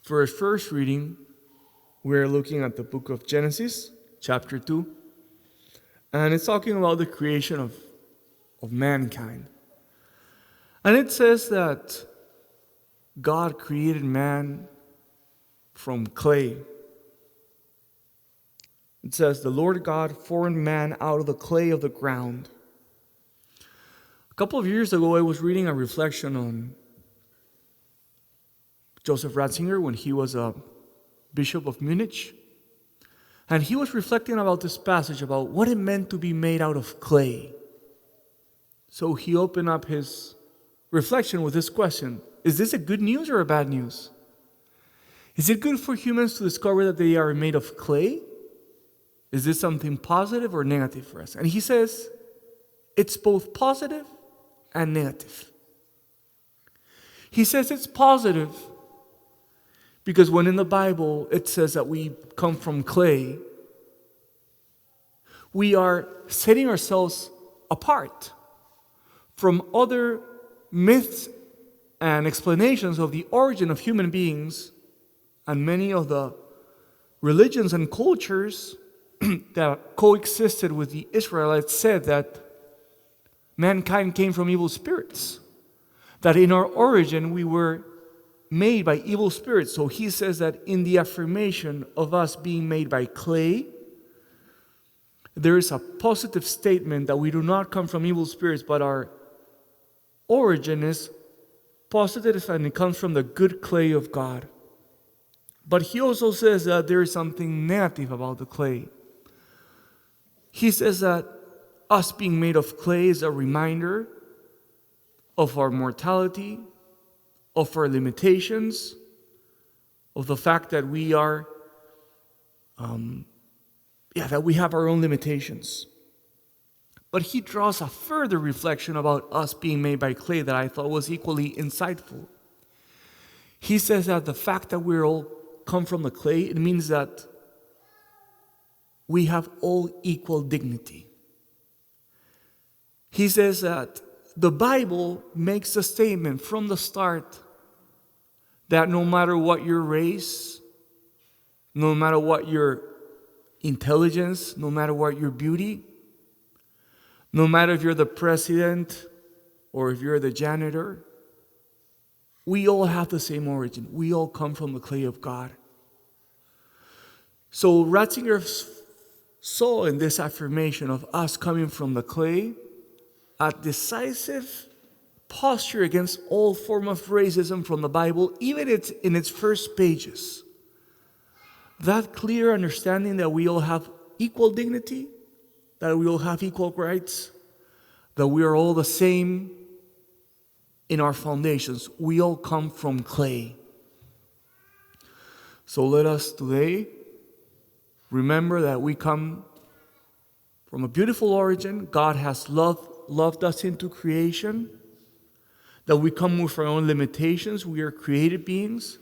For our first reading, we're looking at the book of Genesis, chapter 2, and it's talking about the creation of mankind. And it says that God created man from clay. It says, the Lord God formed man out of the clay of the ground. A couple of years ago, I was reading a reflection on Joseph Ratzinger when he was a bishop of Munich. And he was reflecting about this passage, about what it meant to be made out of clay. So he opened up his reflection with this question: is this a good news or a bad news? Is it good for humans to discover that they are made of clay? Is this something positive or negative for us? And he says it's both positive and negative. He says it's positive because when in the Bible it says that we come from clay, we are setting ourselves apart from other myths and explanations of the origin of human beings and many of the religions and cultures that coexisted with the Israelites said that mankind came from evil spirits, that in our origin we were made by evil spirits. So he says that in the affirmation of us being made by clay, there is a positive statement that we do not come from evil spirits, but our origin is positive and it comes from the good clay of God. But he also says that there is something negative about the clay. He says that us being made of clay is a reminder of our mortality, of our limitations, of the fact that we are, that we have our own limitations. But he draws a further reflection about us being made by clay that I thought was equally insightful. He says that the fact that we're all come from the clay, it means that we have all equal dignity. He says that the Bible makes a statement from the start that no matter what your race, no matter what your intelligence, no matter what your beauty, no matter if you're the president or if you're the janitor, we all have the same origin. We all come from the clay of God. So Ratzinger saw in this affirmation of us coming from the clay a decisive posture against all form of racism from the Bible, even in its first pages. That clear understanding that we all have equal dignity, that we all have equal rights, that we are all the same in our foundations. We all come from clay. So let us today remember that we come from a beautiful origin. God has loved us into creation, that we come with our own limitations. We are created beings,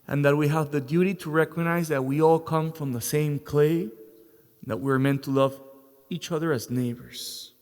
and that we have the duty to recognize that we all come from the same clay, that we're meant to love each other as neighbors.